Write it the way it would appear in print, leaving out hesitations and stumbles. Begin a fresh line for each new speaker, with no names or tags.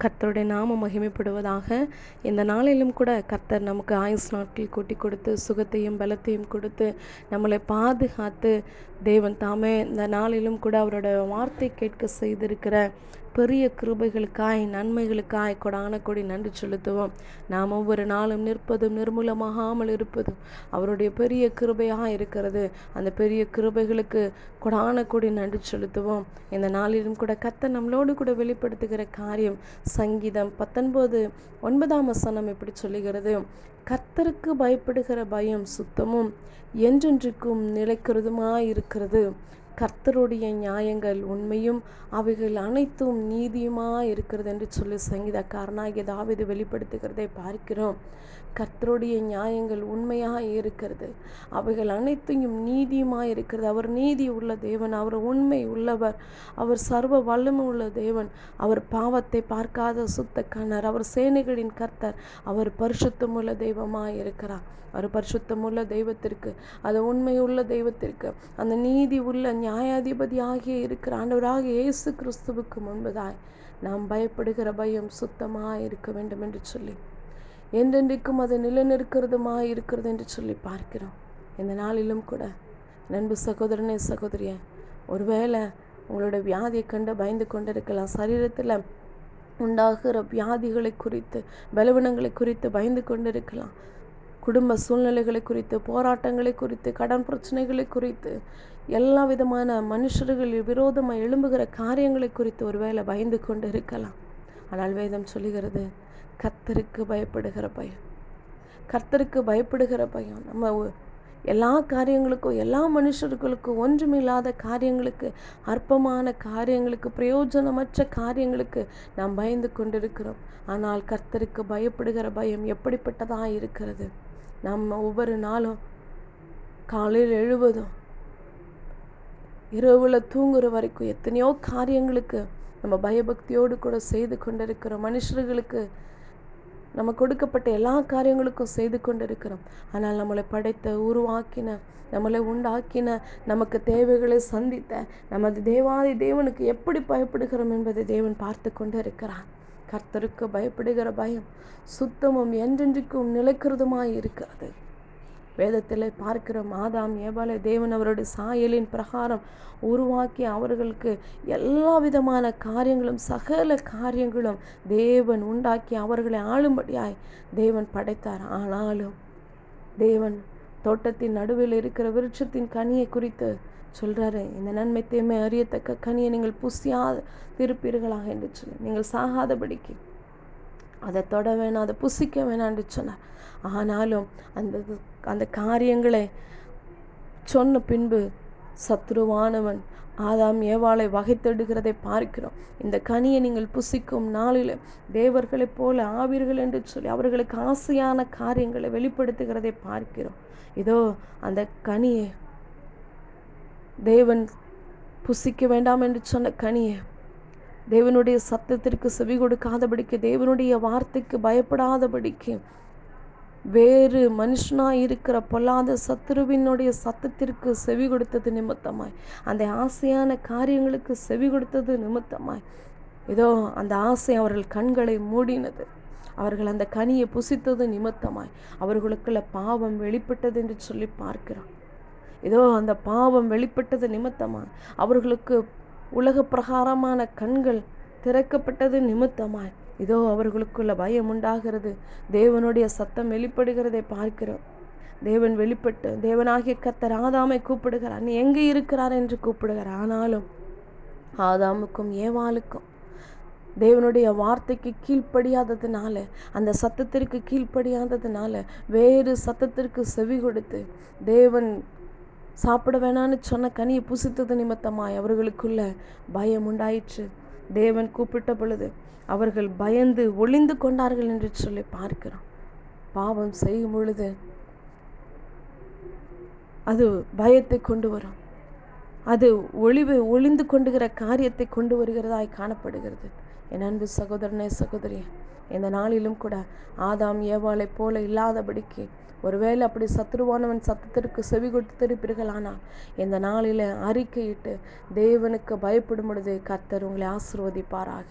கர்த்தருடைய நாமம் மகிமைப்படுவதாக. இந்த நாளிலும் கூட கர்த்தர் நமக்கு ஆயுஸ் நாட்கள் கூட்டி கொடுத்து சுகத்தையும் பலத்தையும் கொடுத்து நம்மளை பாதுகாத்து தேவன் தாமே இந்த நாளிலும் கூட அவரோட வார்த்தை கேட்க செய்திருக்கிற பெரிய கிருபைகளுக்காய் நன்மைகளுக்காய் கொடான கொடி நன்றி செலுத்துவோம். நாம் ஒவ்வொரு நாளும் நிற்பதும் நிர்மூலமாகாமல் இருப்பதும் அவருடைய பெரிய கிருபையாக இருக்கிறது. அந்த பெரிய கிருபைகளுக்கு கொடான கொடி நன்றி செலுத்துவோம். இந்த நாளிலும் கூட கர்த்தர் நம்மளோடு கூட வெளிப்படுத்துகிற காரியம் சங்கீதம் 19:9 இப்படி சொல்லுகிறது, கர்த்தருக்கு பயப்படுகிற பயம் சுத்தமும் என்றென்றைக்கும் நிலைக்கிறதுமாயிருக்கிறது. கர்த்தருடைய நியாயங்கள் உண்மையும் அவைகள் அனைத்தும் நீதியுமாய் இருக்கிறது என்று சொல்லி சங்கீதக்காரனாகிய தாவீது வெளிப்படுத்துகிறதை பார்க்கிறோம். கர்த்தருடைய நியாயங்கள் உண்மையாக இருக்கிறது, அவைகள் அனைத்தையும் நீதியுமாய் இருக்கிறது. அவர் நீதி உள்ள தேவன், அவர் உண்மை உள்ளவர், அவர் சர்வ வல்லமை உள்ள தேவன், அவர் பாவத்தை பார்க்காத சுத்த கண்ணர், அவர் சேனைகளின் கர்த்தர், அவர் பரிசுத்தமுள்ள தெய்வமாய் இருக்கிறார். அவர் பரிசுத்தமுள்ள தெய்வத்திற்கு, அது உண்மையுள்ள தெய்வத்திற்கு, அந்த நீதி உள்ள நியாயாதிபதி ஆகிய இருக்கிற ஆண்டவராகிய இயேசு கிறிஸ்துவுக்கு முன்பதாய் நாம் பயப்படுகிற பயம் சுத்தமாக இருக்க வேண்டும் என்று சொல்லி என்றென்றைக்கும் அது நிலைநிற்கிறதுமாய் இருக்கிறது என்று சொல்லி பார்க்கிறோம். இந்த நாளிலும் கூட நண்பு சகோதரனே சகோதரியே, ஒருவேளை உங்களோட வியாதியை கண்டு பயந்து கொண்டிருக்கலாம். சரீரத்தில் உண்டாகிற வியாதிகளை குறித்து பலவீனங்களை குறித்து பயந்து கொண்டிருக்கலாம். குடும்ப சூழ்நிலைகளை குறித்து, போராட்டங்களை குறித்து, கடன் பிரச்சனைகளை குறித்து, எல்லா விதமான மனுஷர்கள் விரோதமாக எழும்புகிற காரியங்களை குறித்து ஒருவேளை பயந்து கொண்டு இருக்கலாம். ஆனால் வேதம் சொல்லுகிறது, கர்த்தருக்கு பயப்படுகிற பயம், கர்த்தருக்கு பயப்படுகிற பயம். நம்ம எல்லா காரியங்களுக்கும், எல்லா மனுஷர்களுக்கும், ஒன்றுமில்லாத காரியங்களுக்கு, அற்பமான காரியங்களுக்கு, பிரயோஜனமற்ற காரியங்களுக்கு நாம் பயந்து கொண்டிருக்கிறோம். ஆனால் கர்த்தருக்கு பயப்படுகிற பயம் எப்படிப்பட்டதாக இருக்கிறது? நம்ம ஒவ்வொரு நாளும் காலையில் எழுவதும் இரவுல தூங்குற வரைக்கும் எத்தனையோ காரியங்களுக்கு நம்ம பயபக்தியோடு கூட செய்து கொண்டிருக்கிறோம். மனுஷர்களுக்கு நம்ம கொடுக்கப்பட்ட எல்லா காரியங்களுக்கும் செய்து கொண்டிருக்கிறோம். ஆனால் நம்மளை படைத்த, உருவாக்கின, நம்மளை உண்டாக்கின, நமக்கு தேவைகளை சந்தித்த நமது தேவாதி தேவனுக்கு எப்படி பயப்படுகிறோம் என்பதை தேவன் பார்த்து கொண்டு இருக்கிறார். கர்த்தருக்கு பயப்படுகிற பயம் சுத்தமும் என்றென்றைக்கும் நிலைக்கிறதுமாய் இருக்கிறது. வேதத்தில் பார்க்கிறோம், ஆதாம் ஏவாளை தேவன் அவருடைய சாயலின் பிரகாரம் உருவாக்கி அவர்களுக்கு எல்லா விதமான காரியங்களும், சகல காரியங்களும் தேவன் உண்டாக்கி அவர்களை ஆளும்படியாய் தேவன் படைத்தார். ஆனாலும் தேவன் தோட்டத்தின் நடுவில் இருக்கிற விருட்சத்தின் கனியை குறித்து சொல்கிறாரு, இந்த நன்மை தீமை அறியத்தக்க கனியை நீங்கள் புசியாது திருப்பீர்களாக என்று சொல்லி, நீங்கள் சாகாதபடிக்கு அதை தொட வேணாம், அதை புசிக்க வேணாம் என்று சொன்னார். ஆனாலும் அந்த காரியங்களை சொன்ன பின்பு சத்ருவானவன் ஆதாம் ஏவாளை வகைத்தெடுகிறதை பார்க்கிறோம். இந்த கனியை நீங்கள் புசிக்கும் நாளில் தேவர்களைப் போல ஆவீர்கள் என்று சொல்லி அவர்களுக்கு ஆசையான காரியங்களை வெளிப்படுத்துகிறதை பார்க்கிறோம். இதோ அந்த கனியை தேவன் புசிக்க வேண்டாம் என்று சொன்ன கனியை, தேவனுடைய சத்தத்திற்கு செவி கொடுக்காதபடிக்கு, தேவனுடைய வார்த்தைக்கு பயப்படாதபடிக்கு, வேறு மனுஷனாய் இருக்கிற பொல்லாத சத்துருவினுடைய சத்தத்திற்கு செவி கொடுத்தது நிமித்தமாய், அந்த ஆசையான காரியங்களுக்கு செவி கொடுத்தது நிமித்தமாய், இதோ அந்த ஆசை அவர்கள் கண்களை மூடினது. அவர்கள் அந்த கனியை புசித்தது நிமித்தமாய் அவர்களுக்குள்ள பாவம் வெளிப்பட்டது என்று சொல்லி பார்க்கிறோம். இதோ அந்த பாவம் வெளிப்பட்டது நிமித்தமாய் அவர்களுக்கு உலக பிரகாரமான கண்கள் திறக்கப்பட்டது நிமித்தமாய் இதோ அவர்களுக்குள்ள பயம் உண்டாகிறது. தேவனுடைய சத்தம் வெளிப்படுகிறதை பார்க்கிறோம். தேவன் வெளிப்பட்டு தேவனாகிய கர்த்தர் ஆதாமை கூப்பிடுகிறார், நீ எங்கே இருக்கிறார் என்று கூப்பிடுகிறார். ஆனாலும் ஆதாமுக்கும் ஏவாளுக்கும் தேவனுடைய வார்த்தைக்கு கீழ்ப்படியாததுனால, அந்த சத்தத்திற்கு கீழ்ப்படியாததுனால, வேறு சத்தத்திற்கு செவி கொடுத்து தேவன் சாப்பிட வேணான்னு சொன்ன கனியை புசித்தது நிமித்தமாய் அவர்களுக்குள்ள பயம் உண்டாயிற்று. தேவன் கூப்பிட்ட பொழுது அவர்கள் பயந்து ஒளிந்து கொண்டார்கள் என்று சொல்லி பார்க்கிறோம். பாவம் செய்யும் பொழுது அது பயத்தை கொண்டு வரும், அது ஒளிந்து கொண்டுகிற காரியத்தை கொண்டு வருகிறதாய் காணப்படுகிறது. என் அன்பு சகோதரனே சகோதரியே, இந்த நாளிலும் கூட ஆதாம் ஏவாளை போல இல்லாதபடிக்கு, ஒருவேளை அப்படி சத்துருவானவன் சத்தத்திற்கு செவி கொடுத்திருப்பீர்கள், ஆனால் இந்த நாளில் அறிக்கையிட்டு தேவனுக்கு பயப்படும் பொழுது கர்த்தர் உங்களை ஆசீர்வதிப்பாராக.